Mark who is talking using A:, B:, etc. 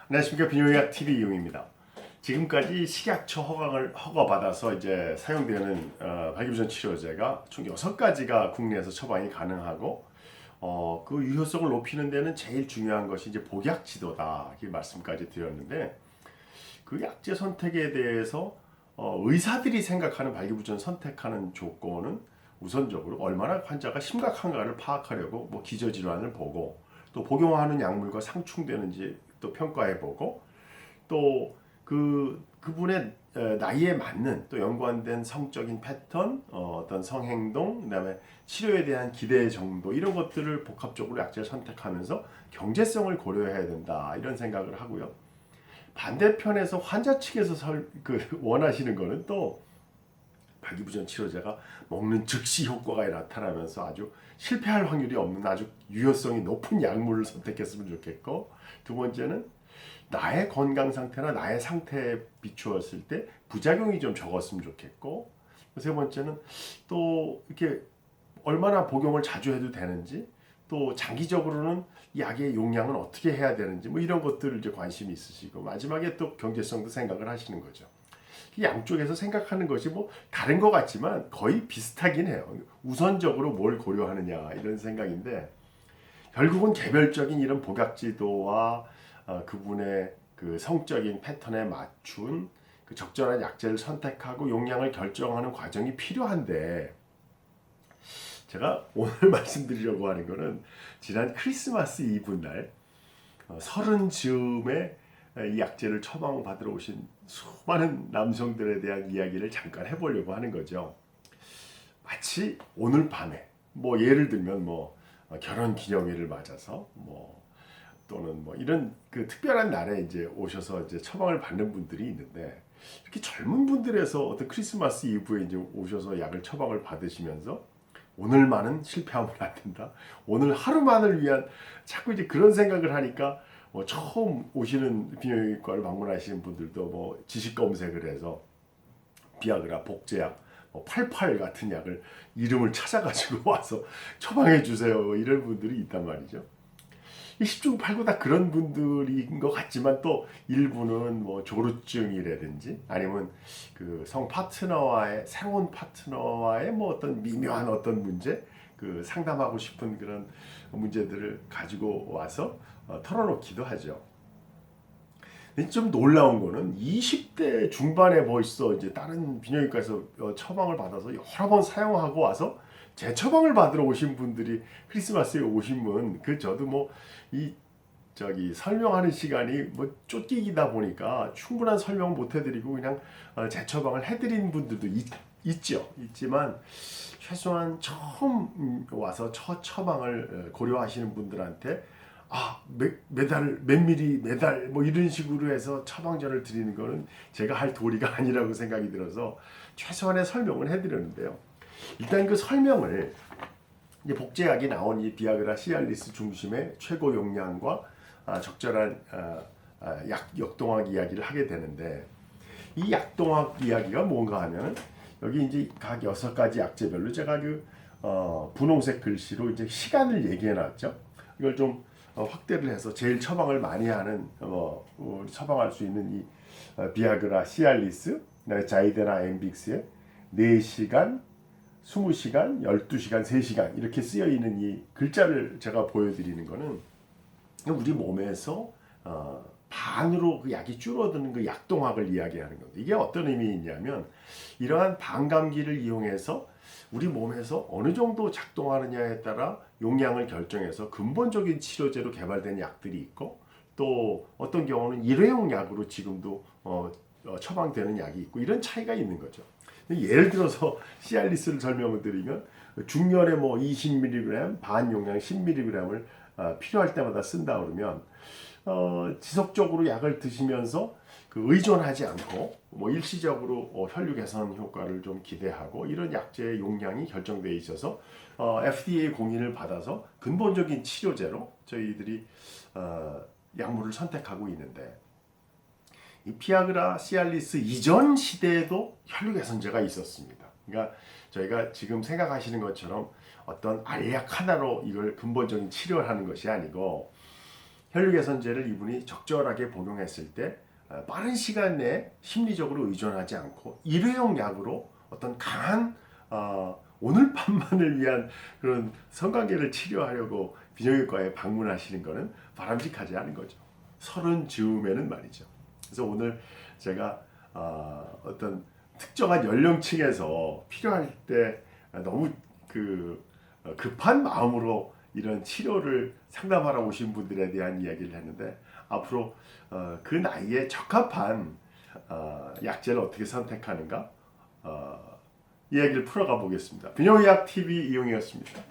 A: 안녕하십니까. 비뇨기학 TV 이용입니다. 지금까지 식약처 허가받아서 이제 사용되는 발기부전 치료제가 총 6가지가 국내에서 처방이 가능하고 그 유효성을 높이는 데는 제일 중요한 것이 이제 복약 지도다 이 말씀까지 드렸는데, 그 약제 선택에 대해서 의사들이 생각하는 발기부전 선택하는 조건은 우선적으로 얼마나 환자가 심각한가를 파악하려고 기저질환을 보고, 또 복용하는 약물과 상충되는지 또 평가해보고, 또 그분의 나이에 맞는 또 연관된 성적인 패턴, 어떤 성행동, 그다음에 치료에 대한 기대 정도, 이런 것들을 복합적으로 약제를 선택하면서 경제성을 고려해야 된다, 이런 생각을 하고요. 반대편에서 환자 측에서 원하시는 거는 또 발기부전 치료제가 먹는 즉시 효과가 나타나면서 아주 실패할 확률이 없는 아주 유효성이 높은 약물을 선택했으면 좋겠고, 두 번째는 나의 건강 상태나 나의 상태에 비추었을 때 부작용이 좀 적었으면 좋겠고, 세 번째는 또 이렇게 얼마나 복용을 자주 해도 되는지, 또 장기적으로는 약의 용량은 어떻게 해야 되는지, 이런 것들을 이제 관심이 있으시고, 마지막에 또 경제성도 생각을 하시는 거죠. 양쪽에서 생각하는 것이 다른 것 같지만 거의 비슷하긴 해요. 우선적으로 뭘 고려하느냐, 이런 생각인데, 결국은 개별적인 이런 복약지도와 그분의 그 성적인 패턴에 맞춘 그 적절한 약제를 선택하고 용량을 결정하는 과정이 필요한데, 제가 오늘 말씀드리려고 하는 거는 지난 크리스마스 이브 날 30즈음에 이 약제를 처방받으러 오신 수많은 남성들에 대한 이야기를 잠깐 해보려고 하는 거죠. 마치 오늘 밤에 예를 들면 결혼 기념일을 맞아서 또는 이런 그 특별한 날에 이제 오셔서 이제 처방을 받는 분들이 있는데, 이렇게 젊은 분들에서 어떤 크리스마스 이브에 이제 오셔서 약을 처방을 받으시면서 오늘만은 실패하면 안 된다, 오늘 하루만을 위한, 자꾸 이제 그런 생각을 하니까 처음 오시는 비뇨기과를 방문하시는 분들도 지식 검색을 해서 비아그라, 복제약, 88 같은 약을 이름을 찾아가지고 와서 처방해 주세요, 이런 분들이 있단 말이죠. 10중 8구 다 그런 분들인 것 같지만, 또 일부는 조루증이라든지 아니면 그 새로운 파트너와의 어떤 미묘한 어떤 문제, 그 상담하고 싶은 그런 문제들을 가지고 와서 털어놓기도 하죠. 근데 좀 놀라운 거는 20대 중반에 벌써 이제 다른 비뇨기과에서 처방을 받아서 여러 번 사용하고 와서 재처방을 받으러 오신 분들이 크리스마스에 오시면, 저도 설명하는 시간이 쫓기다 보니까 충분한 설명 못 해드리고 그냥 재처방을 해드린 분들도 있지만, 최소한 처음 와서 첫 처방을 고려하시는 분들한테 매달 몇 미리 매달 이런 식으로 해서 처방전을 드리는 거는 제가 할 도리가 아니라고 생각이 들어서 최소한의 설명을 해드렸는데요. 일단 그 설명을, 이제 복제약이 나온 이 비아그라 시알리스 중심의 최고 용량과 적절한 역동학 이야기를 하게 되는데, 이 약동학 이야기가 뭔가 하면, 여기 이제 각 6가지 약제별로 제가 분홍색 글씨로 이제 시간을 얘기해 놨죠. 이걸 좀 확대를 해서 제일 처방을 많이 하는 처방할 수 있는 이 비아그라 시알리스, 자이데나 엠빅스의 4시간, 20시간, 12시간, 3시간 이렇게 쓰여 있는 이 글자를 제가 보여드리는 거는, 우리 몸에서 반으로 그 약이 줄어드는 그 약동학을 이야기하는 겁니다. 이게 어떤 의미이냐면, 이러한 반감기를 이용해서 우리 몸에서 어느 정도 작동하느냐에 따라 용량을 결정해서 근본적인 치료제로 개발된 약들이 있고, 또 어떤 경우는 일회용 약으로 지금도 처방되는 약이 있고, 이런 차이가 있는 거죠. 예를 들어서 시알리스를 설명을 드리면, 중열에 20mg, 반 용량 10mg을 필요할 때마다 쓴다 그러면 지속적으로 약을 드시면서 의존하지 않고 일시적으로 혈류 개선 효과를 좀 기대하고, 이런 약제의 용량이 결정되어 있어서 FDA 공인을 받아서 근본적인 치료제로 저희들이 약물을 선택하고 있는데, 이 피아그라 시알리스 이전 시대에도 혈류 개선제가 있었습니다. 그러니까 저희가 지금 생각하시는 것처럼 어떤 알약 하나로 이걸 근본적인 치료를 하는 것이 아니고, 혈류 개선제를 이분이 적절하게 복용했을 때 빠른 시간 내에 심리적으로 의존하지 않고 일회용 약으로 어떤 강한 오늘 밤만을 위한 그런 성관계를 치료하려고 비정형외과에 방문하시는 것은 바람직하지 않은 거죠. 30 즈음에는 말이죠. 그래서 오늘 제가 어떤 특정한 연령층에서 필요할 때 너무 급한 마음으로 이런 치료를 상담하러 오신 분들에 대한 이야기를 했는데, 앞으로 그 나이에 적합한 약제를 어떻게 선택하는가 이야기를 풀어가 보겠습니다. 비뇨의학 TV 이용이었습니다.